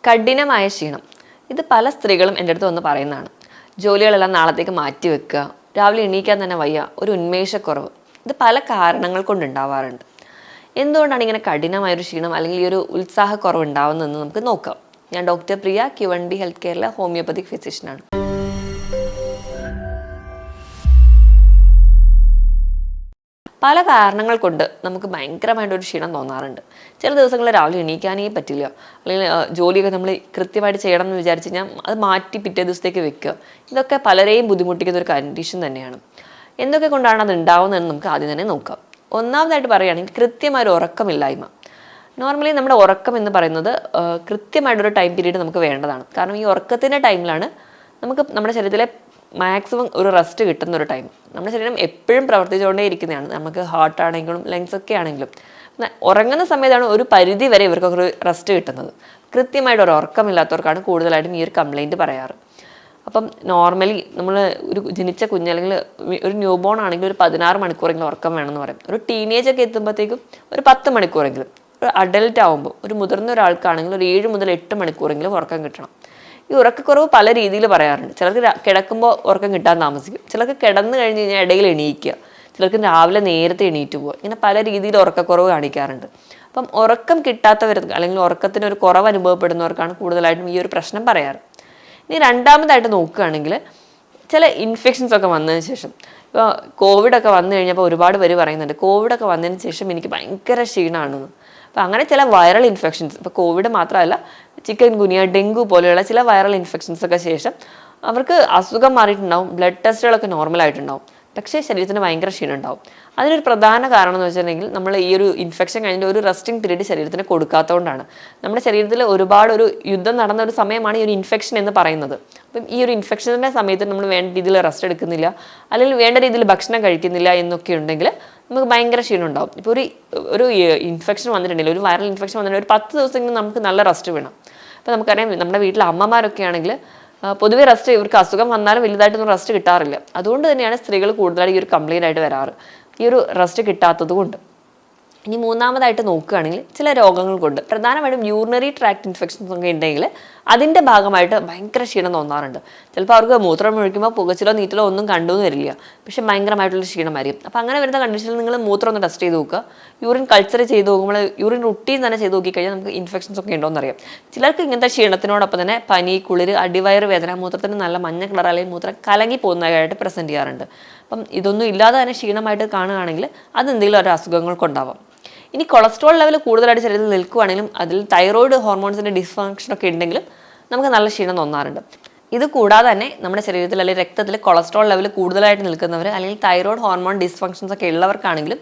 കഠിനമായ ക്ഷീണം. ഇത് പല സ്ത്രീകളും എൻ്റെ അടുത്ത് വന്ന് പറയുന്നതാണ്. ജോലികളെല്ലാം നാളത്തേക്ക് മാറ്റി വെക്കുക, രാവിലെ എണീക്കാൻ തന്നെ വയ്യ, ഒരു ഉന്മേഷക്കുറവ്. ഇത് പല കാരണങ്ങൾ കൊണ്ടുണ്ടാവാറുണ്ട്. എന്തുകൊണ്ടാണ് ഇങ്ങനെ കഠിനമായൊരു ക്ഷീണം അല്ലെങ്കിൽ ഈ ഒരു ഉത്സാഹക്കുറവ് ഉണ്ടാവുന്നതെന്ന് നമുക്ക് നോക്കാം. ഞാൻ ഡോക്ടർ പ്രിയ, ക്യുവണ്ടി ഹെൽത്ത് കെയറിലെ ഹോമിയോപ്പതിക് ഫിസിഷ്യനാണ്. പല കാരണങ്ങൾ കൊണ്ട് നമുക്ക് ഭയങ്കരമായിട്ടൊരു ക്ഷീണം തോന്നാറുണ്ട്. ചില ദിവസങ്ങളിൽ രാവിലെ എണീക്കാനേ പറ്റില്ല, അല്ലെങ്കിൽ ജോലിയൊക്കെ നമ്മൾ കൃത്യമായിട്ട് ചെയ്യണം എന്ന് വിചാരിച്ച് കഴിഞ്ഞാൽ അത് മാറ്റി പിറ്റേ ദിവസത്തേക്ക് വെക്കുക. ഇതൊക്കെ പലരെയും ബുദ്ധിമുട്ടിക്കുന്ന ഒരു കണ്ടീഷൻ തന്നെയാണ്. എന്തൊക്കെ കൊണ്ടാണ് അത് ഉണ്ടാവുന്നതെന്ന് നമുക്ക് ആദ്യം തന്നെ നോക്കാം. ഒന്നാമതായിട്ട് പറയുകയാണെങ്കിൽ കൃത്യമായൊരു ഉറക്കമില്ലായ്മ. നോർമലി നമ്മുടെ ഉറക്കം എന്ന് പറയുന്നത് കൃത്യമായിട്ടൊരു ടൈം പീരീഡ് നമുക്ക് വേണ്ടതാണ്. കാരണം ഈ ഉറക്കത്തിൻ്റെ ടൈമിലാണ് നമുക്ക് നമ്മുടെ ശരീരത്തിലെ മാക്സിമം ഒരു റെസ്റ്റ് കിട്ടുന്ന ഒരു ടൈം. നമ്മുടെ ശരീരം എപ്പോഴും പ്രവർത്തിച്ചുകൊണ്ടേ ഇരിക്കുന്നതാണ്. നമുക്ക് ഹാർട്ട് ആണെങ്കിലും ലങ്സ് ഒക്കെ ആണെങ്കിലും ഉറങ്ങുന്ന സമയത്താണ് ഒരു പരിധി വരെ ഇവർക്കൊക്കെ ഒരു റെസ്റ്റ് കിട്ടുന്നത്. കൃത്യമായിട്ട് ഒരു ഉറക്കമില്ലാത്തവർക്കാണ് കൂടുതലായിട്ടും ഈ ഒരു കംപ്ലൈൻറ്റ് പറയാറ്. അപ്പം നോർമലി നമ്മൾ ഒരു ജനിച്ച കുഞ്ഞ് അല്ലെങ്കിൽ ഒരു ന്യൂ ബോൺ ആണെങ്കിൽ ഒരു 16 മണിക്കൂറെങ്കിലും ഉറക്കം വേണമെന്ന് പറയും. ഒരു ടീനേജ് ഒക്കെ എത്തുമ്പോഴത്തേക്കും ഒരു 10 മണിക്കൂറെങ്കിലും. ഒരു അഡൽട്ട് ആകുമ്പോൾ ഒരു മുതിർന്ന ഒരാൾക്കാണെങ്കിൽ ഒരു 7 മുതൽ 8 മണിക്കൂറെങ്കിലും ഉറക്കം കിട്ടണം. ഈ ഉറക്കക്കുറവ് പല രീതിയിൽ പറയാറുണ്ട്. ചിലർക്ക് കിടക്കുമ്പോൾ ഉറക്കം കിട്ടാൻ താമസിക്കും, ചിലർക്ക് കിടന്നു കഴിഞ്ഞ് കഴിഞ്ഞാൽ ഇടയിൽ എണീക്കുക, ചിലർക്ക് രാവിലെ നേരത്തെ എണീറ്റ് പോവുക. ഇങ്ങനെ പല രീതിയിൽ ഉറക്കക്കുറവ് കാണിക്കാറുണ്ട്. അപ്പം ഉറക്കം കിട്ടാത്തവർക്ക് അല്ലെങ്കിൽ ഉറക്കത്തിന് ഒരു കുറവ് അനുഭവപ്പെടുന്നവർക്കാണ് കൂടുതലായിട്ടും ഈ ഒരു പ്രശ്നം പറയാറ്. ഇനി രണ്ടാമതായിട്ട് നോക്കുകയാണെങ്കിൽ ചില ഇൻഫെക്ഷൻസ് ഒക്കെ വന്നതിന് ശേഷം, ഇപ്പോൾ കോവിഡൊക്കെ വന്നു കഴിഞ്ഞപ്പോൾ ഒരുപാട് പേര് പറയുന്നുണ്ട് കോവിഡൊക്കെ വന്നതിന് ശേഷം എനിക്ക് ഭയങ്കര ക്ഷീണമാണെന്ന്. അപ്പോൾ അങ്ങനെ ചില വൈറൽ ഇൻഫെക്ഷൻസ്, ഇപ്പോൾ കോവിഡ് മാത്രമല്ല ചിക്കൻ ഗുനിയ, ഡെങ്കു പോലെയുള്ള ചില വൈറൽ ഇൻഫെക്ഷൻസ് ഒക്കെ ശേഷം അവർക്ക് അസുഖം മാറിയിട്ടുണ്ടാവും, ബ്ലഡ് ടെസ്റ്റുകളൊക്കെ നോർമലായിട്ടുണ്ടാവും, പക്ഷേ ശരീരത്തിന് ഭയങ്കര ക്ഷീണം ഉണ്ടാവും. അതിനൊരു പ്രധാന കാരണം എന്ന് വെച്ചിട്ടുണ്ടെങ്കിൽ നമ്മൾ ഈ ഒരു ഇൻഫെക്ഷൻ കഴിഞ്ഞിട്ട് ഒരു റെസ്റ്റിംഗ് പീരീഡ് ശരീരത്തിന് കൊടുക്കാത്തതുകൊണ്ടാണ്. നമ്മുടെ ശരീരത്തിൽ ഒരുപാട് ഒരു യുദ്ധം നടന്ന ഒരു സമയമാണ് ഈ ഒരു ഇൻഫെക്ഷൻ എന്ന് പറയുന്നത്. അപ്പം ഈ ഒരു ഇൻഫെക്ഷൻ്റെ സമയത്ത് നമ്മൾ വേണ്ട രീതിയിൽ റെസ്റ്റ് എടുക്കുന്നില്ല, അല്ലെങ്കിൽ വേണ്ട രീതിയിൽ ഭക്ഷണം കഴിക്കുന്നില്ല എന്നൊക്കെ ഉണ്ടെങ്കിൽ നമുക്ക് ഭയങ്കര ക്ഷീണം ഉണ്ടാവും. ഇപ്പോൾ ഒരു ഇൻഫെക്ഷൻ വന്നിട്ടുണ്ടെങ്കിൽ, ഒരു വൈറൽ ഇൻഫെക്ഷൻ വന്നിട്ടുണ്ടെങ്കിൽ ഒരു 10 ദിവസമെങ്കിലും നമുക്ക് നല്ല റെസ്റ്റ് വേണം. അപ്പോൾ നമുക്കറിയാം നമ്മുടെ വീട്ടിലെ അമ്മമാരൊക്കെ ആണെങ്കിൽ പൊതുവെ റെസ്റ്റ്, ഇവർക്ക് അസുഖം വന്നാലും വലുതായിട്ടൊന്നും റെസ്റ്റ് കിട്ടാറില്ല. അതുകൊണ്ട് തന്നെയാണ് സ്ത്രീകൾ കൂടുതലായി ഈ ഒരു കംപ്ലൈൻ്റ് ആയിട്ട് വരാറ്, ഈ ഒരു റെസ്റ്റ് കിട്ടാത്തത് കൊണ്ട്. ഇനി മൂന്നാമതായിട്ട് നോക്കുകയാണെങ്കിൽ ചില രോഗങ്ങൾ കൊണ്ട്, പ്രധാനമായിട്ടും യൂറിനറി ട്രാക്ട് ഇൻഫെക്ഷൻസ് ഒക്കെ ഉണ്ടെങ്കിൽ അതിൻ്റെ ഭാഗമായിട്ട് ഭയങ്കര ക്ഷീണം തോന്നാറുണ്ട്. ചിലപ്പോൾ അവർക്ക് മൂത്രം ഒഴിക്കുമ്പോൾ പുകച്ചിലോ നീറ്റലോ ഒന്നും കണ്ടുവന്ന് വരില്ല, പക്ഷെ ഭയങ്കരമായിട്ടുള്ള ക്ഷീണമായിരിക്കും. അപ്പോൾ അങ്ങനെ വരുന്ന കണ്ടീഷനിൽ നിങ്ങൾ മൂത്രം ഒന്ന് ടെസ്റ്റ് ചെയ്ത് നോക്കുക. യൂറിൻ കൾച്ചർ ചെയ്ത് നോക്കുമ്പോൾ യൂറിൻ റുട്ടീൻ തന്നെ ചെയ്ത് നോക്കിക്കഴിഞ്ഞാൽ നമുക്ക് ഇൻഫെക്ഷൻസ് ഒക്കെ ഉണ്ടോ എന്നറിയാം. ചിലർക്ക് ഇങ്ങനത്തെ ക്ഷീണത്തിനോടൊപ്പം തന്നെ പനി, കുളിര്, അടിവയറ് വേദന, മൂത്രത്തിന് നല്ല മഞ്ഞ കളർ അല്ലെങ്കിൽ മൂത്രം കലങ്ങി പോകുന്നതായിട്ട് പ്രസൻറ്റ് ചെയ്യാറുണ്ട്. അപ്പം ഇതൊന്നും ഇല്ലാതെ തന്നെ ക്ഷീണമായിട്ട് കാണുകയാണെങ്കിൽ അതെന്തെങ്കിലും ഒരു അസുഖങ്ങൾക്കുണ്ടാവാം. ഇനി കൊളസ്ട്രോൾ ലെവൽ കൂടുതലായിട്ട് ശരീരത്തിൽ നിൽക്കുകയാണെങ്കിലും അതിൽ തൈറോയിഡ് ഹോർമോൺസിൻ്റെ ഡിസ്ഫങ്ഷൻ ഒക്കെ ഉണ്ടെങ്കിലും നമുക്ക് നല്ല ക്ഷീണം തോന്നാറുണ്ട്. ഇത് കൂടാതെ തന്നെ നമ്മുടെ ശരീരത്തിൽ അല്ലെങ്കിൽ രക്തത്തിൽ കൊളസ്ട്രോൾ ലെവൽ കൂടുതലായിട്ട് നിൽക്കുന്നവർ അല്ലെങ്കിൽ തൈറോയിഡ് ഹോർമോൺ ഡിസ്ഫങ്ഷൻസ് ഒക്കെ ഉള്ളവർക്കാണെങ്കിലും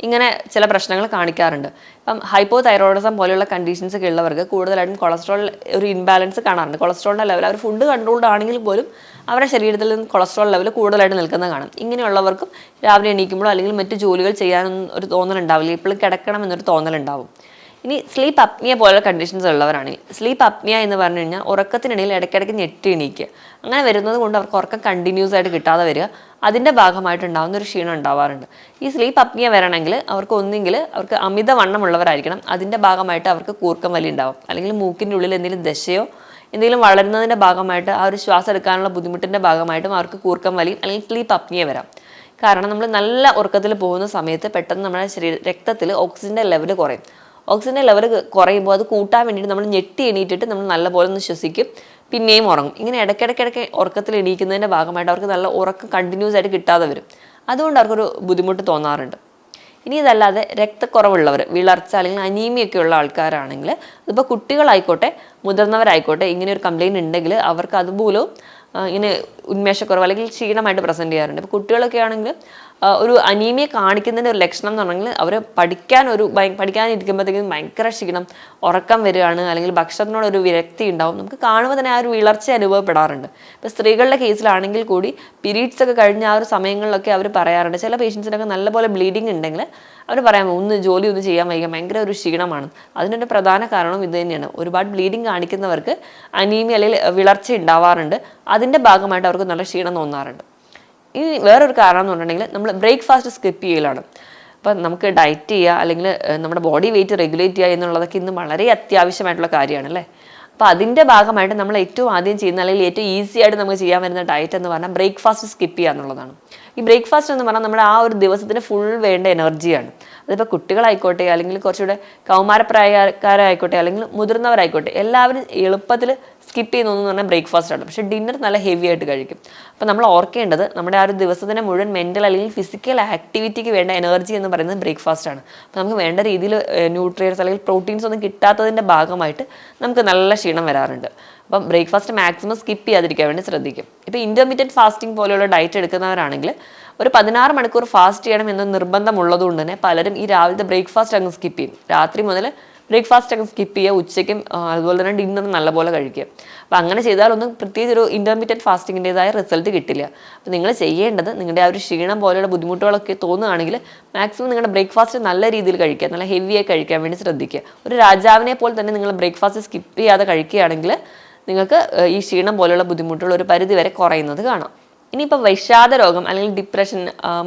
ഇങ്ങനെ ചില പ്രശ്നങ്ങൾ കാണിക്കാറുണ്ട്. ഇപ്പം ഹൈപ്പോ തൈറോയിഡിസം പോലെയുള്ള കണ്ടീഷൻസ് ഒക്കെ ഉള്ളവർക്ക് കൂടുതലായിട്ടും കൊളസ്ട്രോൾ ഒരു ഇൻബാലൻസ് കാണാറുണ്ട്. കൊളസ്ട്രോളിൻ്റെ ലെവൽ അവർ ഫുഡ് കൺട്രോൾഡ് ആണെങ്കിൽ പോലും അവരുടെ ശരീരത്തിൽ നിന്ന് കൊളസ്ട്രോൾ ലെവൽ കൂടുതലായിട്ട് നിൽക്കുന്നത് കാണും. ഇങ്ങനെയുള്ളവർക്കും രാവിലെ എണീക്കുമ്പോഴോ അല്ലെങ്കിൽ മറ്റ് ജോലികൾ ചെയ്യാനൊന്നും ഒരു തോന്നലുണ്ടാവില്ല, ഇപ്പോഴും കിടക്കണം എന്നൊരു തോന്നലുണ്ടാവും. ഇനി സ്ലീപ്പ് അപ്നിയ പോലുള്ള കണ്ടീഷൻസ് ഉള്ളവരാണെങ്കിൽ, സ്ലീപ്പ് അപ്നിയ എന്ന് പറഞ്ഞു കഴിഞ്ഞാൽ ഉറക്കത്തിനിടയിൽ ഇടയ്ക്കിടയ്ക്ക് ഞെട്ടി എണീക്കുക. അങ്ങനെ വരുന്നത് കൊണ്ട് അവർക്ക് ഉറക്കം കണ്ടിന്യൂസ് ആയിട്ട് കിട്ടാതെ വരിക, അതിൻ്റെ ഭാഗമായിട്ടുണ്ടാകുന്ന ഒരു ക്ഷീണം ഉണ്ടാവാറുണ്ട്. ഈ സ്ലീപ്പ് അപ്നിയ വരണമെങ്കിൽ അവർക്ക് ഒന്നെങ്കിൽ അവർക്ക് അമിതവണ്ണമുള്ളവരായിരിക്കണം, അതിൻ്റെ ഭാഗമായിട്ട് അവർക്ക് കൂർക്കം വലി ഉണ്ടാവും, അല്ലെങ്കിൽ മൂക്കിൻ്റെ ഉള്ളിൽ എന്തെങ്കിലും ദശയോ എന്തെങ്കിലും വളരുന്നതിൻ്റെ ഭാഗമായിട്ട് ആ ഒരു ശ്വാസം എടുക്കാനുള്ള ബുദ്ധിമുട്ടിൻ്റെ ഭാഗമായിട്ടും അവർക്ക് കൂർക്കം വലി അല്ലെങ്കിൽ സ്ലീപ്പ് അപ്നിയ വരാം. കാരണം നമ്മൾ നല്ല ഉറക്കത്തിൽ പോകുന്ന സമയത്ത് പെട്ടെന്ന് നമ്മുടെ രക്തത്തിൽ ഓക്സിജൻ്റെ ലെവൽ കുറയും. ഓക്സിജൻ്റെ ലെവൽ കുറയുമ്പോൾ അത് കൂട്ടാൻ വേണ്ടിയിട്ട് നമ്മൾ ഞെട്ടി എണീറ്റിട്ട് നമ്മൾ നല്ലപോലെ ഒന്ന് ശ്വസിക്കും, പിന്നെയും ഉറങ്ങും. ഇങ്ങനെ ഇടയ്ക്കിടയ്ക്ക് ഉറക്കത്തിൽ എണീക്കുന്നതിൻ്റെ ഭാഗമായിട്ട് അവർക്ക് നല്ല ഉറക്കം കണ്ടിന്യൂസ് ആയിട്ട് കിട്ടാതെ വരും. അതുകൊണ്ട് അവർക്കൊരു ബുദ്ധിമുട്ട് തോന്നാറുണ്ട്. ഇനി ഇതല്ലാതെ രക്തക്കുറവുള്ളവർ, വിളർച്ച അല്ലെങ്കിൽ അനീമിയൊക്കെ ഉള്ള ആൾക്കാരാണെങ്കിൽ, അതിപ്പോൾ കുട്ടികളായിക്കോട്ടെ മുതിർന്നവരായിക്കോട്ടെ, ഇങ്ങനെ ഒരു കംപ്ലയിൻറ്റ് ഉണ്ടെങ്കിൽ അവർക്ക് അതുപോലും ഇങ്ങനെ ഉന്മേഷക്കുറവ് അല്ലെങ്കിൽ ക്ഷീണമായിട്ട് പ്രസൻറ്റ് ചെയ്യാറുണ്ട്. ഇപ്പോൾ കുട്ടികളൊക്കെ ആണെങ്കിൽ ഒരു അനീമിയ കാണിക്കുന്നതിൻ്റെ ഒരു ലക്ഷണം എന്ന് പറഞ്ഞെങ്കിൽ അവർ പഠിക്കാനിരിക്കുമ്പോഴത്തേക്കും ഭയങ്കര ക്ഷീണം, ഉറക്കം വരികയാണ്, അല്ലെങ്കിൽ ഭക്ഷണത്തിനോടൊരു വിരക്തി ഉണ്ടാവും. നമുക്ക് കാണുമ്പോൾ തന്നെ ആ ഒരു വിളർച്ച അനുഭവപ്പെടാറുണ്ട്. ഇപ്പോൾ സ്ത്രീകളുടെ കേസിലാണെങ്കിൽ കൂടി പീരീഡ്സ് ഒക്കെ കഴിഞ്ഞ ആ ഒരു സമയങ്ങളിലൊക്കെ അവർ പറയാറുണ്ട്, ചില പേഷ്യൻസിനൊക്കെ നല്ലപോലെ ബ്ലീഡിങ് ഉണ്ടെങ്കിൽ അവർ പറയാം ജോലി ഒന്നും ചെയ്യാൻ വയ്യ, ഭയങ്കര ഒരു ക്ഷീണമാണ്. അതിനൊരു പ്രധാന കാരണം ഇത് തന്നെയാണ്. ഒരുപാട് ബ്ലീഡിങ് കാണിക്കുന്നവർക്ക് അനീമിയ അല്ലെങ്കിൽ വിളർച്ച ഉണ്ടാവാറുണ്ട്, അതിൻ്റെ ഭാഗമായിട്ട് അവർക്ക് നല്ല ക്ഷീണം തോന്നാറുണ്ട്. ഇനി വേറൊരു കാരണം എന്ന് പറഞ്ഞിട്ടുണ്ടെങ്കിൽ നമ്മൾ ബ്രേക്ക്ഫാസ്റ്റ് സ്കിപ്പ് ചെയ്യലാണ്. അപ്പം നമുക്ക് ഡയറ്റ് ചെയ്യുക അല്ലെങ്കിൽ നമ്മുടെ ബോഡി വെയിറ്റ് റെഗുലേറ്റ് ചെയ്യുക എന്നുള്ളതൊക്കെ ഇന്ന് വളരെ അത്യാവശ്യമായിട്ടുള്ള കാര്യമാണ് അല്ലേ. അപ്പോൾ അതിൻ്റെ ഭാഗമായിട്ട് നമ്മൾ ഏറ്റവും ആദ്യം ചെയ്യുന്ന അല്ലെങ്കിൽ ഏറ്റവും ഈസി ആയിട്ട് നമുക്ക് ചെയ്യാൻ വരുന്ന ഡയറ്റ് എന്ന് പറഞ്ഞാൽ ബ്രേക്ക്ഫാസ്റ്റ് സ്കിപ്പ് ചെയ്യുക എന്നുള്ളതാണ്. ഈ ബ്രേക്ക്ഫാസ്റ്റ് എന്ന് പറഞ്ഞാൽ നമ്മുടെ ആ ഒരു ദിവസത്തിന് ഫുൾ വേണ്ട എനർജിയാണ്. അതിപ്പോൾ കുട്ടികളായിക്കോട്ടെ, അല്ലെങ്കിൽ കുറച്ചുകൂടെ കൗമാരപ്രായക്കാരായിക്കോട്ടെ, അല്ലെങ്കിൽ മുതിർന്നവരായിക്കോട്ടെ, എല്ലാവരും എളുപ്പത്തിൽ സ്കിപ്പ് ചെയ്യുന്നതെന്ന് പറഞ്ഞാൽ ബ്രേക്ക്ഫാസ്റ്റ് ആണ്. പക്ഷേ ഡിന്നർ നല്ല ഹെവി ആയിട്ട് കഴിക്കും. അപ്പോൾ നമ്മൾ ഓർക്കേണ്ടത് നമ്മുടെ ആ ഒരു ദിവസത്തിന് മുഴുവൻ മെൻ്റൽ അല്ലെങ്കിൽ ഫിസിക്കൽ ആക്ടിവിറ്റിക്ക് വേണ്ട എനർജി എന്ന് പറയുന്നത് ബ്രേക്ക്ഫാസ്റ്റ് ആണ്. അപ്പോൾ നമുക്ക് വേണ്ട രീതിയിൽ ന്യൂട്രിയൻസ് അല്ലെങ്കിൽ പ്രോട്ടീൻസ് ഒന്നും കിട്ടാത്തതിൻ്റെ ഭാഗമായിട്ട് നമുക്ക് നല്ല ക്ഷീണം വരാറുണ്ട്. അപ്പം ബ്രേക്ക്ഫാസ്റ്റ് മാക്സിമം സ്കിപ്പ് ചെയ്യാതിരിക്കാൻ വേണ്ടി ശ്രദ്ധിക്കും. ഇപ്പോൾ ഇൻ്റർമീഡിയറ്റ് ഫാസ്റ്റിംഗ് പോലെയുള്ള ഡയറ്റ് എടുക്കുന്നവരാണെങ്കിൽ ഒരു 16 മണിക്കൂർ ഫാസ്റ്റ് ചെയ്യണം എന്ന നിർബന്ധമുള്ളതുകൊണ്ട് തന്നെ പലരും ഈ രാവിലത്തെ ബ്രേക്ക്ഫാസ്റ്റ് അങ്ങ് സ്കിപ്പ് ചെയ്യും. രാത്രി മുതൽ ബ്രേക്ക്ഫാസ്റ്റ് അങ്ങ് സ്കിപ്പ് ചെയ്യുക, ഉച്ചയ്ക്കും അതുപോലെ തന്നെ ഡിന്നർ നല്ലപോലെ കഴിക്കുക. അപ്പോൾ അങ്ങനെ ചെയ്താലൊന്നും പ്രത്യേകിച്ച് ഒരു ഇൻ്റർമീഡിയറ്റ് ഫാസ്റ്റിങ്ങിൻ്റെതായ റിസൾട്ട് കിട്ടില്ല. അപ്പോൾ നിങ്ങൾ ചെയ്യേണ്ടത്, നിങ്ങളുടെ ആ ഒരു ക്ഷീണം പോലെയുള്ള ബുദ്ധിമുട്ടുകളൊക്കെ തോന്നുകയാണെങ്കിൽ മാക്സിമം നിങ്ങളുടെ ബ്രേക്ക്ഫാസ്റ്റ് നല്ല രീതിയിൽ കഴിക്കുക, നല്ല ഹെവിയായി കഴിക്കാൻ വേണ്ടി ശ്രദ്ധിക്കുക. ഒരു രാജാവിനെ പോലെ തന്നെ നിങ്ങൾ ബ്രേക്ക്ഫാസ്റ്റ് സ്കിപ്പ് ചെയ്യാതെ കഴിക്കുകയാണെങ്കിൽ നിങ്ങൾക്ക് ഈ ക്ഷീണം പോലെയുള്ള ബുദ്ധിമുട്ടുകൾ ഒരു പരിധി വരെ കുറയുന്നത് കാണാം. ഇനിയിപ്പോൾ വിഷാദ രോഗം അല്ലെങ്കിൽ ഡിപ്രഷൻ,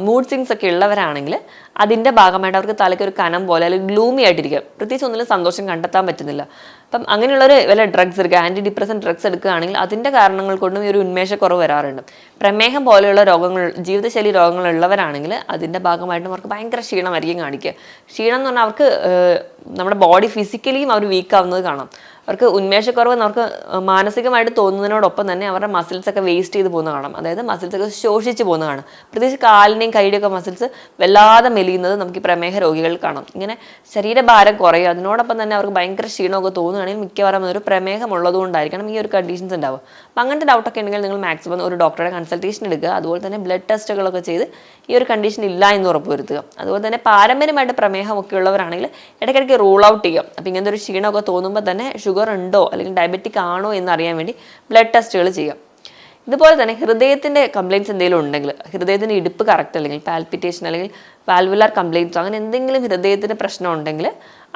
മൂഡ് സ്വിങ്സ് ഒക്കെ ഉള്ളവരാണെങ്കിൽ അതിൻ്റെ ഭാഗമായിട്ട് അവർക്ക് തലയ്ക്ക് ഒരു കനം പോലെ അല്ലെങ്കിൽ ഗ്ലൂമി ആയിട്ടിരിക്കുക, പ്രത്യേകിച്ച് ഒന്നിലും സന്തോഷം കണ്ടെത്താൻ പറ്റുന്നില്ല. അപ്പം അങ്ങനെയുള്ളവർ വല്ല ഡ്രഗ്സ് എടുക്കുക, ആൻറ്റി ഡിപ്രസൻ ഡ്രഗ്സ് എടുക്കുകയാണെങ്കിൽ അതിൻ്റെ കാരണങ്ങൾ കൊണ്ടും ഈ ഒരു ഉന്മേഷക്കുറവ് വരാറുണ്ട്. പ്രമേഹം പോലെയുള്ള രോഗങ്ങൾ, ജീവിതശൈലി രോഗങ്ങളുള്ളവരാണെങ്കിൽ അതിൻ്റെ ഭാഗമായിട്ടും അവർക്ക് ഭയങ്കര ക്ഷീണമായിരിക്കും കാണിക്കുക. ക്ഷീണം എന്ന് പറഞ്ഞാൽ അവർക്ക് നമ്മുടെ ബോഡി ഫിസിക്കലിയും അവർ വീക്കാവുന്നത് കാണാം. അവർക്ക് ഉന്മേഷക്കുറവ് അവർക്ക് മാനസികമായിട്ട് തോന്നുന്നതിനോടൊപ്പം തന്നെ അവരുടെ മസിൽസൊക്കെ വേസ്റ്റ് ചെയ്ത് പോകുന്ന കാണാം. അതായത് മസിൽസൊക്കെ ശോഷിച്ച് പോകുന്ന കാണാം. പ്രത്യേകിച്ച് കാലിൻ്റെയും കൈയുടെയൊക്കെ മസിൽസ് വല്ലാതെ മെലിയുന്നത് നമുക്ക് ഈ പ്രമേഹ രോഗികളിൽ കാണാം. ഇങ്ങനെ ശരീരഭാരം കുറയും, അതിനോടൊപ്പം തന്നെ അവർക്ക് ഭയങ്കര ക്ഷീണമൊക്കെ തോന്നുകയാണെങ്കിൽ മിക്കവാറും ഒരു പ്രമേഹം ഉള്ളതുകൊണ്ടായിരിക്കണം ഈ ഒരു കണ്ടീഷൻസ് ഉണ്ടാവുക. അപ്പം അങ്ങനത്തെ ഡൗട്ടൊക്കെ ഉണ്ടെങ്കിൽ നിങ്ങൾ മാക്സിമം ഒരു ഡോക്ടറുടെ കൺസൾട്ടേഷൻ എടുക്കുക. അതുപോലെ തന്നെ ബ്ലഡ് ടെസ്റ്റുകളൊക്കെ ചെയ്ത് ഈ ഒരു കണ്ടീഷൻ ഇല്ല എന്ന് ഉറപ്പുവരുത്തുക. അതുപോലെ തന്നെ പാരമ്പര്യമായിട്ട് പ്രമേഹമൊക്കെ ഉള്ളവരാണെങ്കിൽ ഇടയ്ക്കിടയ്ക്ക് റൂൾ ഔട്ട് ചെയ്യുക. അപ്പോൾ ഇങ്ങനത്തെ ഒരു ക്ഷീണമൊക്കെ തോന്നുമ്പോൾ തന്നെ ഷുഗർ ഉണ്ടോ അല്ലെങ്കിൽ ഡയബറ്റിക് ആണോ എന്നറിയാൻ വേണ്ടി ബ്ലഡ് ടെസ്റ്റുകൾ ചെയ്യാം. ഇതുപോലെ തന്നെ ഹൃദയത്തിൻ്റെ കംപ്ലയിൻറ്റ്സ് എന്തെങ്കിലും ഉണ്ടെങ്കിൽ, ഹൃദയത്തിൻ്റെ ഇടുപ്പ് കറക്റ്റ് അല്ലെങ്കിൽ പാൽപിറ്റേഷൻ അല്ലെങ്കിൽ വാൽവുലാർ കംപ്ലയിൻറ്റ്സോ അങ്ങനെ എന്തെങ്കിലും ഹൃദയത്തിൻ്റെ പ്രശ്നം ഉണ്ടെങ്കിൽ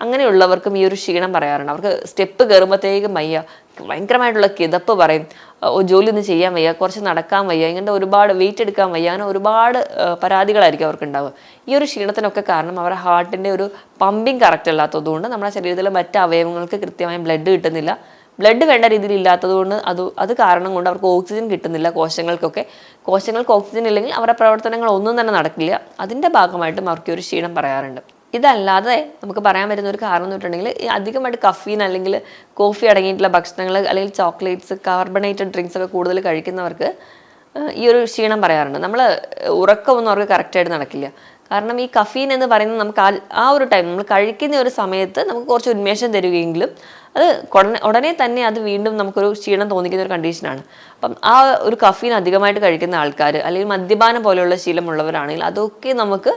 അങ്ങനെയുള്ളവർക്കും ഈ ഒരു ക്ഷീണം പറയാറുണ്ട്. അവർക്ക് സ്റ്റെപ്പ് കയറുമ്പോഴത്തേക്കും വയ്യ, ഭയങ്കരമായിട്ടുള്ള കിതപ്പ് പറയും, ജോലി ഒന്നും ചെയ്യാൻ വയ്യ, കുറച്ച് നടക്കാൻ വയ്യ, ഇങ്ങനത്തെ ഒരുപാട് വെയിറ്റ് എടുക്കാൻ വയ്യ, അങ്ങനെ ഒരുപാട് പരാതികളായിരിക്കും അവർക്ക് ഉണ്ടാവുക. ഈ ഒരു ക്ഷീണത്തിനൊക്കെ കാരണം അവരുടെ ഹാർട്ടിൻ്റെ ഒരു പമ്പിങ് കറക്റ്റ് അല്ലാത്തതുകൊണ്ട് നമ്മുടെ ശരീരത്തിലെ മറ്റ് അവയവങ്ങൾക്ക് കൃത്യമായ ബ്ലഡ് കിട്ടുന്നില്ല. ബ്ലഡ് വേണ്ട രീതിയിൽ ഇല്ലാത്തതുകൊണ്ട് അത് കാരണം കൊണ്ട് അവർക്ക് ഓക്സിജൻ കിട്ടുന്നില്ല. കോശങ്ങൾക്ക് ഓക്സിജൻ ഇല്ലെങ്കിൽ അവരുടെ പ്രവർത്തനങ്ങൾ ഒന്നും തന്നെ നടക്കില്ല. അതിൻ്റെ ഭാഗമായിട്ടും അവർക്ക് ഒരു ക്ഷീണം പറയാറുണ്ട്. ഇതല്ലാതെ നമുക്ക് പറയാൻ പറ്റുന്ന ഒരു കാരണം എന്ന് വെച്ചിട്ടുണ്ടെങ്കിൽ അധികമായിട്ട് കഫീൻ അല്ലെങ്കിൽ കോഫി അടങ്ങിയിട്ടുള്ള ഭക്ഷണങ്ങൾ അല്ലെങ്കിൽ ചോക്ലേറ്റ്സ്, കാർബണേറ്റഡ് ഡ്രിങ്ക്സ് ഒക്കെ കൂടുതൽ കഴിക്കുന്നവർക്ക് ഈ ഒരു ക്ഷീണം പറയാറുണ്ട്. നമ്മൾ ഉറക്കമൊന്നും അവർക്ക് കറക്റ്റായിട്ട് നടക്കില്ല. കാരണം ഈ കഫീൻ എന്ന് പറയുന്നത് നമുക്ക് ആ ഒരു ടൈം നമ്മൾ കഴിക്കുന്ന ഒരു സമയത്ത് നമുക്ക് കുറച്ച് ഉന്മേഷം തരികയെങ്കിലും അത് ഉടനെ തന്നെ അത് വീണ്ടും നമുക്കൊരു ക്ഷീണം തോന്നിക്കുന്ന ഒരു കണ്ടീഷനാണ്. അപ്പം ആ ഒരു കഫീൻ അധികമായിട്ട് കഴിക്കുന്ന ആൾക്കാർ അല്ലെങ്കിൽ മദ്യപാനം പോലെയുള്ള ശീലമുള്ളവരാണെങ്കിൽ അതൊക്കെ നമുക്ക്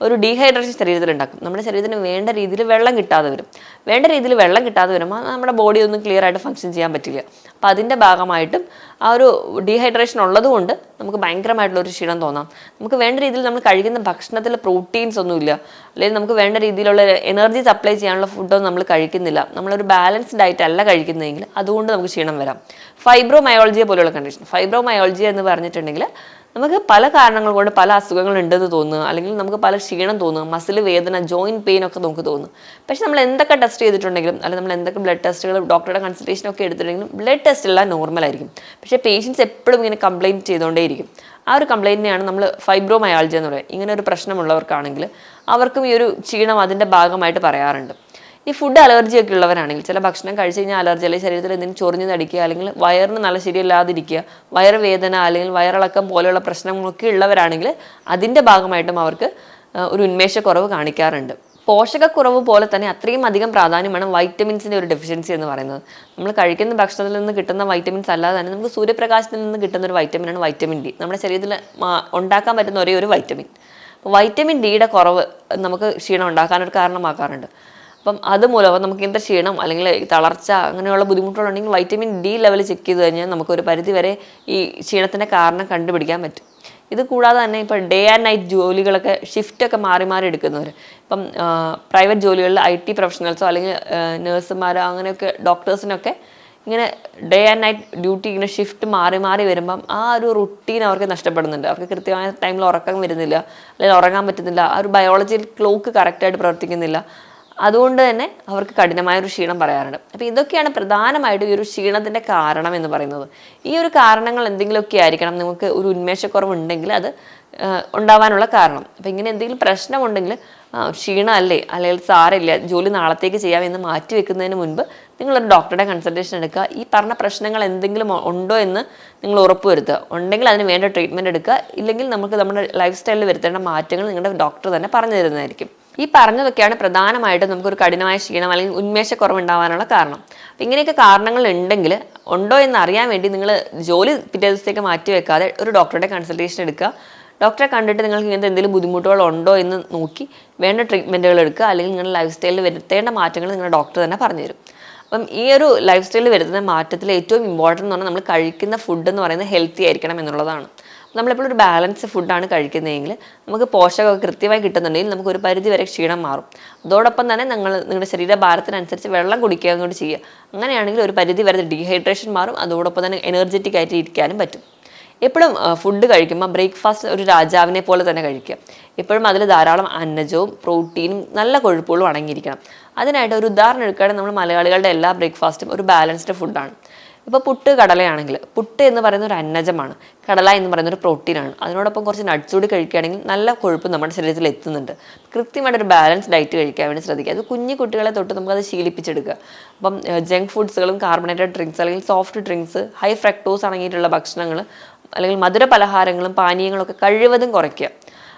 ഒരു ഡീഹൈഡ്രേഷൻ ശരീരത്തിൽ ഉണ്ടാക്കും. നമ്മുടെ ശരീരത്തിന് വേണ്ട രീതിയിൽ വെള്ളം കിട്ടാതെ വരും. വേണ്ട രീതിയിൽ വെള്ളം കിട്ടാതെ വരുമ്പോൾ നമ്മുടെ ബോഡി ഒന്നും ക്ലിയർ ആയിട്ട് ഫങ്ഷൻ ചെയ്യാൻ പറ്റില്ല. അപ്പോൾ അതിൻ്റെ ഭാഗമായിട്ടും ആ ഒരു ഡീഹൈഡ്രേഷൻ ഉള്ളതുകൊണ്ട് നമുക്ക് ഭയങ്കരമായിട്ടുള്ളൊരു ക്ഷീണം തോന്നാം. നമുക്ക് വേണ്ട രീതിയിൽ നമ്മൾ കഴിക്കുന്ന ഭക്ഷണത്തിൽ പ്രോട്ടീൻസ് ഒന്നുമില്ല, അല്ലെങ്കിൽ നമുക്ക് വേണ്ട രീതിയിലുള്ള എനർജി സപ്ലൈ ചെയ്യാനുള്ള ഫുഡൊന്നും നമ്മൾ കഴിക്കുന്നില്ല, നമ്മളൊരു ബാലൻസ്ഡ് ഡയറ്റ് അല്ല കഴിക്കുന്നതെങ്കിൽ അതുകൊണ്ട് നമുക്ക് ക്ഷീണം വരാം. ഫൈബ്രോമയോളജിയെ പോലെയുള്ള കണ്ടീഷൻ, ഫൈബ്രോമയോളജി എന്ന് പറഞ്ഞിട്ടുണ്ടെങ്കിൽ നമുക്ക് പല കാരണങ്ങൾ കൊണ്ട് പല അസുഖങ്ങൾ ഉണ്ടെന്ന് തോന്നുക, അല്ലെങ്കിൽ നമുക്ക് പല ക്ഷീണം തോന്നുക, മസിൽ വേദന, ജോയിൻറ്റ് പെയിൻ ഒക്കെ നമുക്ക് തോന്നും. പക്ഷെ നമ്മൾ എന്തൊക്കെ ടെസ്റ്റ് ചെയ്തിട്ടുണ്ടെങ്കിലും അല്ലെങ്കിൽ നമ്മൾ എന്തൊക്കെ ബ്ലഡ് ടെസ്റ്റുകൾ ഡോക്ടറുടെ കൺസൾട്ടേഷനൊക്കെ എടുത്തിട്ടുണ്ടെങ്കിലും ബ്ലഡ് ടെസ്റ്റ് എല്ലാം നോർമലായിരിക്കും. പക്ഷേ പേഷ്യൻസ് എപ്പോഴും ഇങ്ങനെ കംപ്ലയിൻറ്റ് ചെയ്തുകൊണ്ടേയിരിക്കും. ആ ഒരു കംപ്ലയിൻറ്റിനെയാണ് നമ്മൾ ഫൈബ്രോമയാൾജി എന്ന് പറയുന്നത്. ഇങ്ങനെ ഒരു പ്രശ്നമുള്ളവർക്കാണെങ്കിൽ അവർക്കും ഈ ഒരു ക്ഷീണം അതിൻ്റെ ഭാഗമായിട്ട് പറയാറുണ്ട്. ഈ ഫുഡ് അലർജി ഒക്കെ ഉള്ളവരാണെങ്കിൽ ചില ഭക്ഷണം കഴിച്ച് കഴിഞ്ഞാൽ അലർജി അല്ലെങ്കിൽ ശരീരത്തിൽ എന്തെങ്കിലും ചൊറിഞ്ഞ് നടിക്കുക, അല്ലെങ്കിൽ വയറിന് നല്ല ശരിയല്ലാതിരിക്കുക, വയറുവേദന അല്ലെങ്കിൽ വയറിളക്കം പോലെയുള്ള പ്രശ്നങ്ങളൊക്കെ ഉള്ളവരാണെങ്കിൽ അതിൻ്റെ ഭാഗമായിട്ടും അവർക്ക് ഒരു ഉന്മേഷക്കുറവ് കാണിക്കാറുണ്ട്. പോഷകക്കുറവ് പോലെ തന്നെ അത്രയും അധികം പ്രാധാന്യമാണ് വൈറ്റമിൻസിൻ്റെ ഒരു ഡെഫിഷ്യൻസി എന്ന് പറയുന്നത്. നമ്മൾ കഴിക്കുന്ന ഭക്ഷണത്തിൽ നിന്ന് കിട്ടുന്ന വൈറ്റമിൻസ് അല്ലാതെ തന്നെ നമുക്ക് സൂര്യപ്രകാശത്തിൽ നിന്ന് കിട്ടുന്ന ഒരു വൈറ്റമിനാണ് വൈറ്റമിൻ ഡി. നമ്മുടെ ശരീരത്തിൽ ഉണ്ടാക്കാൻ പറ്റുന്ന ഒരേ ഒരു വൈറ്റമിൻ. അപ്പോൾ വൈറ്റമിൻ ഡിയുടെ കുറവ് നമുക്ക് ക്ഷീണം ഉണ്ടാക്കാനൊരു കാരണമാക്കാറുണ്ട്. അപ്പം അതുമൂലം നമുക്ക് ഇങ്ങനത്തെ ക്ഷീണം അല്ലെങ്കിൽ തളർച്ച അങ്ങനെയുള്ള ബുദ്ധിമുട്ടുകളുണ്ടെങ്കിൽ വൈറ്റമിൻ ഡി ലെവൽ ചെക്ക് ചെയ്ത് കഴിഞ്ഞാൽ നമുക്കൊരു പരിധി വരെ ഈ ക്ഷീണത്തിൻ്റെ കാരണം കണ്ടുപിടിക്കാൻ പറ്റും. ഇത് കൂടാതെ തന്നെ ഇപ്പോൾ ഡേ ആൻഡ് നൈറ്റ് ജോലികളൊക്കെ ഷിഫ്റ്റൊക്കെ മാറി മാറി എടുക്കുന്നവർ, ഇപ്പം പ്രൈവറ്റ് ജോലികളിൽ IT പ്രൊഫഷണൽസോ അല്ലെങ്കിൽ നേഴ്സുമാരോ അങ്ങനെയൊക്കെ ഡോക്ടേഴ്സിനൊക്കെ ഇങ്ങനെ ഡേ ആൻഡ് നൈറ്റ് ഡ്യൂട്ടി ഇങ്ങനെ ഷിഫ്റ്റ് മാറി മാറി വരുമ്പം ആ ഒരു റുട്ടീൻ അവർക്ക് നഷ്ടപ്പെടുന്നുണ്ട്. അവർക്ക് കൃത്യമായ ടൈമിൽ ഉറക്കം വരുന്നില്ല, അല്ലെങ്കിൽ ഉറങ്ങാൻ പറ്റുന്നില്ല, ആ ഒരു ബയോളജിക്കൽ ക്ലോക്ക് കറക്റ്റായിട്ട് പ്രവർത്തിക്കുന്നില്ല. അതുകൊണ്ട് തന്നെ അവർക്ക് കഠിനമായൊരു ക്ഷീണം പറയാറുണ്ട്. അപ്പോൾ ഇതൊക്കെയാണ് പ്രധാനമായിട്ടും ഈ ഒരു ക്ഷീണത്തിൻ്റെ കാരണം എന്ന് പറയുന്നത്. ഈ ഒരു കാരണങ്ങൾ എന്തെങ്കിലുമൊക്കെ ആയിരിക്കണം നമുക്ക് ഒരു ഉന്മേഷക്കുറവുണ്ടെങ്കിൽ അത് ഉണ്ടാവാനുള്ള കാരണം. അപ്പം ഇങ്ങനെ എന്തെങ്കിലും പ്രശ്നമുണ്ടെങ്കിൽ ക്ഷീണമല്ലേ, അല്ലെങ്കിൽ സാരമില്ല ജോലി നാളത്തേക്ക് ചെയ്യാമെന്ന് മാറ്റി വെക്കുന്നതിന് മുൻപ് നിങ്ങളൊരു ഡോക്ടറുടെ കൺസൾട്ടേഷൻ എടുക്കുക. ഈ പറഞ്ഞ പ്രശ്നങ്ങൾ എന്തെങ്കിലും ഉണ്ടോ എന്ന് നിങ്ങൾ ഉറപ്പുവരുത്തുക. ഉണ്ടെങ്കിൽ അതിന് വേണ്ട ട്രീറ്റ്മെൻറ്റ് എടുക്കുക. ഇല്ലെങ്കിൽ നമുക്ക് നമ്മുടെ ലൈഫ് സ്റ്റൈലിൽ വരുത്തേണ്ട മാറ്റങ്ങൾ നിങ്ങളുടെ ഡോക്ടർ തന്നെ പറഞ്ഞു തരുന്നതായിരിക്കും. ഈ പറഞ്ഞതൊക്കെയാണ് പ്രധാനമായിട്ടും നമുക്കൊരു കഠിനമായ ക്ഷീണം അല്ലെങ്കിൽ ഉന്മേഷക്കുറവ് ഉണ്ടാവാനുള്ള കാരണം. അപ്പം ഇങ്ങനെയൊക്കെ കാരണങ്ങൾ ഉണ്ടെങ്കിൽ ഉണ്ടോ എന്ന് അറിയാൻ വേണ്ടി നിങ്ങൾ ജോലി പിറ്റേ ദിവസത്തേക്ക് മാറ്റി വെക്കാതെ ഒരു ഡോക്ടറുടെ കൺസൾട്ടേഷൻ എടുക്കുക. ഡോക്ടറെ കണ്ടിട്ട് നിങ്ങൾക്ക് ഇങ്ങനത്തെ എന്തെങ്കിലും ബുദ്ധിമുട്ടുകൾ ഉണ്ടോ എന്ന് നോക്കി വേണ്ട ട്രീറ്റ്മെൻറ്റുകൾ എടുക്കുക. അല്ലെങ്കിൽ നിങ്ങളുടെ ലൈഫ് സ്റ്റൈലിൽ വരുത്തേണ്ട മാറ്റങ്ങൾ നിങ്ങളുടെ ഡോക്ടർ തന്നെ പറഞ്ഞു തരും. അപ്പം ഈ ഒരു ലൈഫ് സ്റ്റൈലിൽ വരുത്തുന്ന മാറ്റത്തിൽ ഏറ്റവും ഇമ്പോർട്ടൻ്റ് എന്ന് പറഞ്ഞാൽ നമ്മൾ കഴിക്കുന്ന ഫുഡ് എന്ന് പറയുന്നത് ഹെൽത്തി ആയിരിക്കണം എന്നുള്ളതാണ്. നമ്മളെപ്പോഴും ഒരു ബാലൻസ് ഫുഡാണ് കഴിക്കുന്നതെങ്കിൽ നമുക്ക് പോഷകമൊക്കെ കൃത്യമായി കിട്ടുന്നുണ്ടെങ്കിൽ നമുക്ക് ഒരു പരിധി വരെ ക്ഷീണം മാറും. അതോടൊപ്പം തന്നെ നിങ്ങളുടെ ശരീരഭാരത്തിനനുസരിച്ച് വെള്ളം കുടിക്കുകയും കൂടി ചെയ്യുക. അങ്ങനെയാണെങ്കിൽ ഒരു പരിധി വരെ ഡീഹൈഡ്രേഷൻ മാറും. അതോടൊപ്പം തന്നെ എനർജറ്റിക് ആയിട്ട് ഇരിക്കാനും പറ്റും. എപ്പോഴും ഫുഡ് കഴിക്കുമ്പോൾ ബ്രേക്ക്ഫാസ്റ്റ് ഒരു രാജാവിനെ പോലെ തന്നെ കഴിക്കുക. എപ്പോഴും അതിൽ ധാരാളം അന്നജവും പ്രോട്ടീനും നല്ല കൊഴുപ്പുകളും അടങ്ങിയിരിക്കണം. അതിനായിട്ട് ഒരു ഉദാഹരണം എടുക്കുകയാണെങ്കിൽ നമ്മൾ മലയാളികളുടെ എല്ലാ ബ്രേക്ക്ഫാസ്റ്റും ഒരു ബാലൻസ്ഡ് ഫുഡാണ്. ഇപ്പോൾ പുട്ട് കടലയാണെങ്കിൽ പുട്ട് എന്ന് പറയുന്ന ഒരു അന്നജമാണ്, കടല എന്ന് പറയുന്ന ഒരു പ്രോട്ടീനാണ്. അതിനോടൊപ്പം കുറച്ച് നട്ട്സ് കൂടി കഴിക്കുകയാണെങ്കിൽ നല്ല കൊഴുപ്പ് നമ്മുടെ ശരീരത്തിൽ എത്തുന്നുണ്ട്. കൃത്യമായിട്ടൊരു ബാലൻസ് ഡയറ്റ് കഴിക്കാൻ വേണ്ടി ശ്രദ്ധിക്കുക. അത് കുഞ്ഞു കുട്ടികളെ തൊട്ട് നമുക്കത് ശീലിപ്പിച്ചെടുക്കുക. അപ്പം ജങ്ക് ഫുഡ്സുകളും കാർബണേറ്റഡ് ഡ്രിങ്ക്സ് അല്ലെങ്കിൽ സോഫ്റ്റ് ഡ്രിങ്ക്സ്, ഹൈ ഫ്രക്ടോസ് അടങ്ങിയിട്ടുള്ള ഭക്ഷണങ്ങൾ അല്ലെങ്കിൽ മധുര പലഹാരങ്ങളും പാനീയങ്ങളൊക്കെ കഴിവതും കുറയ്ക്കുക.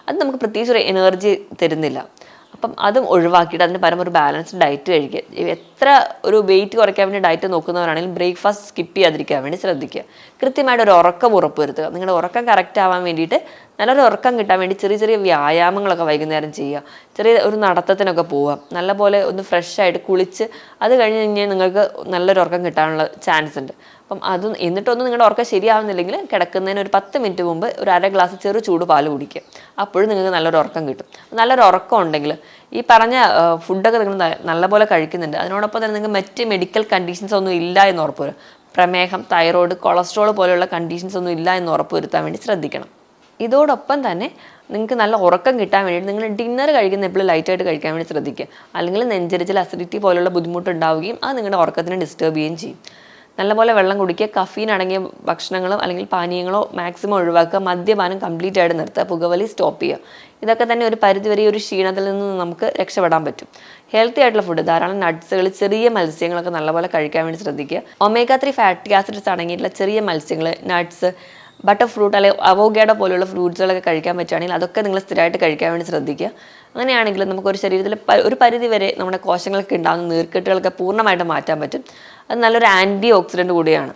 അത് നമുക്ക് പ്രത്യേകിച്ച് ഒരു എനർജി തരുന്നില്ല. അപ്പം അതും ഒഴിവാക്കിയിട്ട് അതിന് പരമ ഒരു ബാലൻസ്ഡ് ഡയറ്റ് കഴിക്കുക. എത്ര ഒരു വെയിറ്റ് കുറയ്ക്കാൻ വേണ്ടി ഡയറ്റ് നോക്കുന്നവരാണെങ്കിലും ബ്രേക്ക്ഫാസ്റ്റ് സ്കിപ്പ് ചെയ്യാതിരിക്കാൻ വേണ്ടി ശ്രദ്ധിക്കുക. കൃത്യമായിട്ട് ഒരു ഉറക്കം ഉറപ്പുവരുത്തുക. നിങ്ങളുടെ ഉറക്കം കറക്റ്റ് ആവാൻ വേണ്ടിയിട്ട് നല്ലൊരു ഉറക്കം കിട്ടാൻ വേണ്ടി ചെറിയ ചെറിയ വ്യായാമങ്ങളൊക്കെ വൈകുന്നേരം ചെയ്യുക. ചെറിയ ഒരു നടത്തത്തിനൊക്കെ പോവുക. നല്ലപോലെ ഒന്ന് ഫ്രഷ് ആയിട്ട് കുളിച്ച് അത് കഴിഞ്ഞ് കഴിഞ്ഞാൽ നിങ്ങൾക്ക് നല്ലൊരു ഉറക്കം കിട്ടാനുള്ള ചാൻസ് ഉണ്ട്. അപ്പം അത് എന്നിട്ടൊന്നും നിങ്ങളുടെ ഉറക്കം ശരിയാവുന്നില്ലെങ്കിൽ കിടക്കുന്നതിന് ഒരു 10 മിനിറ്റ് മുമ്പ് ഒരു അര ഗ്ലാസ് ചെറു ചൂട് പാല് കുടിക്കുക. അപ്പോഴും നിങ്ങൾക്ക് നല്ലൊരു ഉറക്കം കിട്ടും. നല്ലൊരു ഉറക്കം ഉണ്ടെങ്കിൽ ഈ പറഞ്ഞ ഫുഡൊക്കെ നിങ്ങൾ നല്ലപോലെ കഴിക്കുന്നുണ്ട്. അതിനോടൊപ്പം തന്നെ നിങ്ങൾക്ക് മറ്റ് മെഡിക്കൽ കണ്ടീഷൻസ് ഒന്നും ഇല്ല എന്ന് ഉറപ്പുവരും. പ്രമേഹം, തൈറോയ്ഡ്, കൊളസ്ട്രോൾ പോലെയുള്ള കണ്ടീഷൻസ് ഒന്നും ഇല്ല എന്ന് ഉറപ്പുവരുത്താൻ വേണ്ടി ശ്രദ്ധിക്കണം. ഇതോടൊപ്പം തന്നെ നിങ്ങൾക്ക് നല്ല ഉറക്കം കിട്ടാൻ വേണ്ടി നിങ്ങൾ ഡിന്നർ കഴിക്കുന്ന എപ്പോഴും ലൈറ്റായിട്ട് കഴിക്കാൻ വേണ്ടി ശ്രദ്ധിക്കുക. അല്ലെങ്കിൽ നെഞ്ചരിച്ചിൽ അസിഡിറ്റി പോലുള്ള ബുദ്ധിമുട്ട് ഉണ്ടാവുകയും അത് നിങ്ങളുടെ ഉറക്കത്തിനെ ഡിസ്റ്റർബ് ചെയ്യുകയും ചെയ്യും. നല്ലപോലെ വെള്ളം കുടിക്കുക. കഫീൻ അടങ്ങിയ ഭക്ഷണങ്ങളോ അല്ലെങ്കിൽ പാനീയങ്ങളോ മാക്സിമം ഒഴിവാക്കുക. മദ്യപാനം കംപ്ലീറ്റ് ആയിട്ട് നിർത്തുക. പുകവലി സ്റ്റോപ്പ് ചെയ്യുക. ഇതൊക്കെ തന്നെ ഒരു പരിധിവരെ ഒരു ക്ഷീണത്തിൽ നിന്ന് നമുക്ക് രക്ഷപ്പെടാൻ പറ്റും. ഹെൽത്തി ആയിട്ടുള്ള ഫുഡ്, ധാരാളം നട്ട്സുകൾ, ചെറിയ മത്സ്യങ്ങളൊക്കെ നല്ലപോലെ കഴിക്കാൻ വേണ്ടി ശ്രദ്ധിക്കുക. ഒമേഗ 3 ഫാറ്റി ആസിഡ്സ് അടങ്ങിയിട്ടുള്ള ചെറിയ മത്സ്യങ്ങൾ, നട്ട്സ്, ബട്ടർ ഫ്രൂട്ട് അല്ലെങ്കിൽ അവോക്കാഡോ പോലെയുള്ള ഫ്രൂട്ട്സുകളൊക്കെ കഴിക്കാൻ പറ്റുകയാണെങ്കിൽ അതൊക്കെ നിങ്ങൾ സ്ഥിരമായിട്ട് കഴിക്കാൻ വേണ്ടി ശ്രദ്ധിക്കുക. അങ്ങനെയാണെങ്കിൽ നമുക്കൊരു ശരീരത്തിൽ ഒരു പരിധി വരെ നമ്മുടെ കോശങ്ങൾക്ക് ഉണ്ടാകുന്ന നീർക്കെട്ടുകളൊക്കെ പൂർണ്ണമായിട്ട് മാറ്റാൻ പറ്റും. അത് നല്ലൊരു ആൻറ്റി ഓക്സിഡൻറ്റ് കൂടിയാണ്.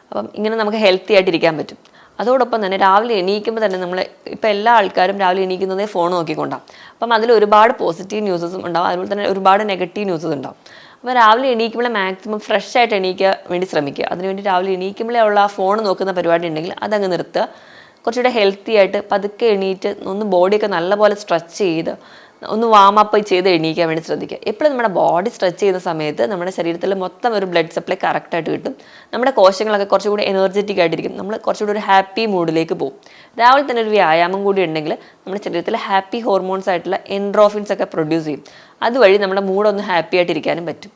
അപ്പം ഇങ്ങനെ നമുക്ക് ഹെൽത്തി ആയിട്ട് ഇരിക്കാൻ പറ്റും. അതോടൊപ്പം തന്നെ രാവിലെ എണീക്കുമ്പോൾ തന്നെ നമ്മൾ ഇപ്പോൾ എല്ലാ ആൾക്കാരും രാവിലെ എണീക്കുന്നതേ ഫോൺ നോക്കിക്കൊണ്ടാകും. അപ്പം അതിൽ ഒരുപാട് പോസിറ്റീവ് ന്യൂസസും ഉണ്ടാവും, അതുപോലെ തന്നെ ഒരുപാട് നെഗറ്റീവ് ന്യൂസസ് ഉണ്ടാവും. അപ്പോൾ രാവിലെ എണീക്കുമ്പോൾ മാക്സിമം ഫ്രഷ് ആയിട്ട് എണീക്കാൻ വേണ്ടി ശ്രമിക്കുക. അതിനുവേണ്ടി രാവിലെ എണീക്കുമ്പോഴേ ഉള്ള ആ ഫോൺ നോക്കുന്ന പരിപാടി ഉണ്ടെങ്കിൽ അതങ്ങ് നിർത്തുക. കുറച്ചുകൂടെ ഹെൽത്തി ആയിട്ട് പതുക്കെ എണീറ്റ് ഒന്ന് ബോഡിയൊക്കെ നല്ലപോലെ സ്ട്രെച്ച് ചെയ്ത് ഒന്ന് വാമപ്പ് ചെയ്ത് എണീക്കാൻ വേണ്ടി ശ്രദ്ധിക്കുക. എപ്പോഴും നമ്മുടെ ബോഡി സ്ട്രെച്ച് ചെയ്യുന്ന സമയത്ത് നമ്മുടെ ശരീരത്തിൽ മൊത്തം ഒരു ബ്ലഡ് സപ്ലൈ കറക്റ്റായിട്ട് കിട്ടും. നമ്മുടെ കോശങ്ങളൊക്കെ കുറച്ചുകൂടി എനർജറ്റിക് ആയിട്ടിരിക്കും. നമ്മൾ കുറച്ചുകൂടി ഒരു ഹാപ്പി മൂഡിലേക്ക് പോകും. രാവിലെ തന്നെ ഒരു വ്യായാമം കൂടി ഉണ്ടെങ്കിൽ നമ്മുടെ ശരീരത്തിൽ ഹാപ്പി ഹോർമോൺസ് ആയിട്ടുള്ള എൻഡ്രോഫിൻസ് ഒക്കെ പ്രൊഡ്യൂസ് ചെയ്യും. അതുവഴി നമ്മുടെ മൂഡൊന്ന് ഹാപ്പി ആയിട്ടിരിക്കാനും പറ്റും.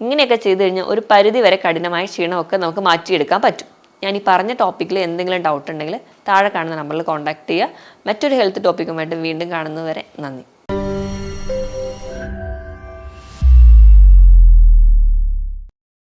ഇങ്ങനെയൊക്കെ ചെയ്ത് കഴിഞ്ഞാൽ ഒരു പരിധി വരെ കഠിനമായ ക്ഷീണമൊക്കെ നമുക്ക് മാറ്റിയെടുക്കാൻ പറ്റും. ഞാൻ ഈ പറഞ്ഞ ടോപ്പിക്കിൽ എന്തെങ്കിലും ഡൗട്ട് ഉണ്ടെങ്കിൽ താഴെ കാണുന്ന നമ്പറിൽ കോൺടാക്ട് ചെയ്യുക. മറ്റൊരു ഹെൽത്ത് ടോപ്പിക്കുമായിട്ട് വീണ്ടും കാണുന്നതുവരെ നന്ദി.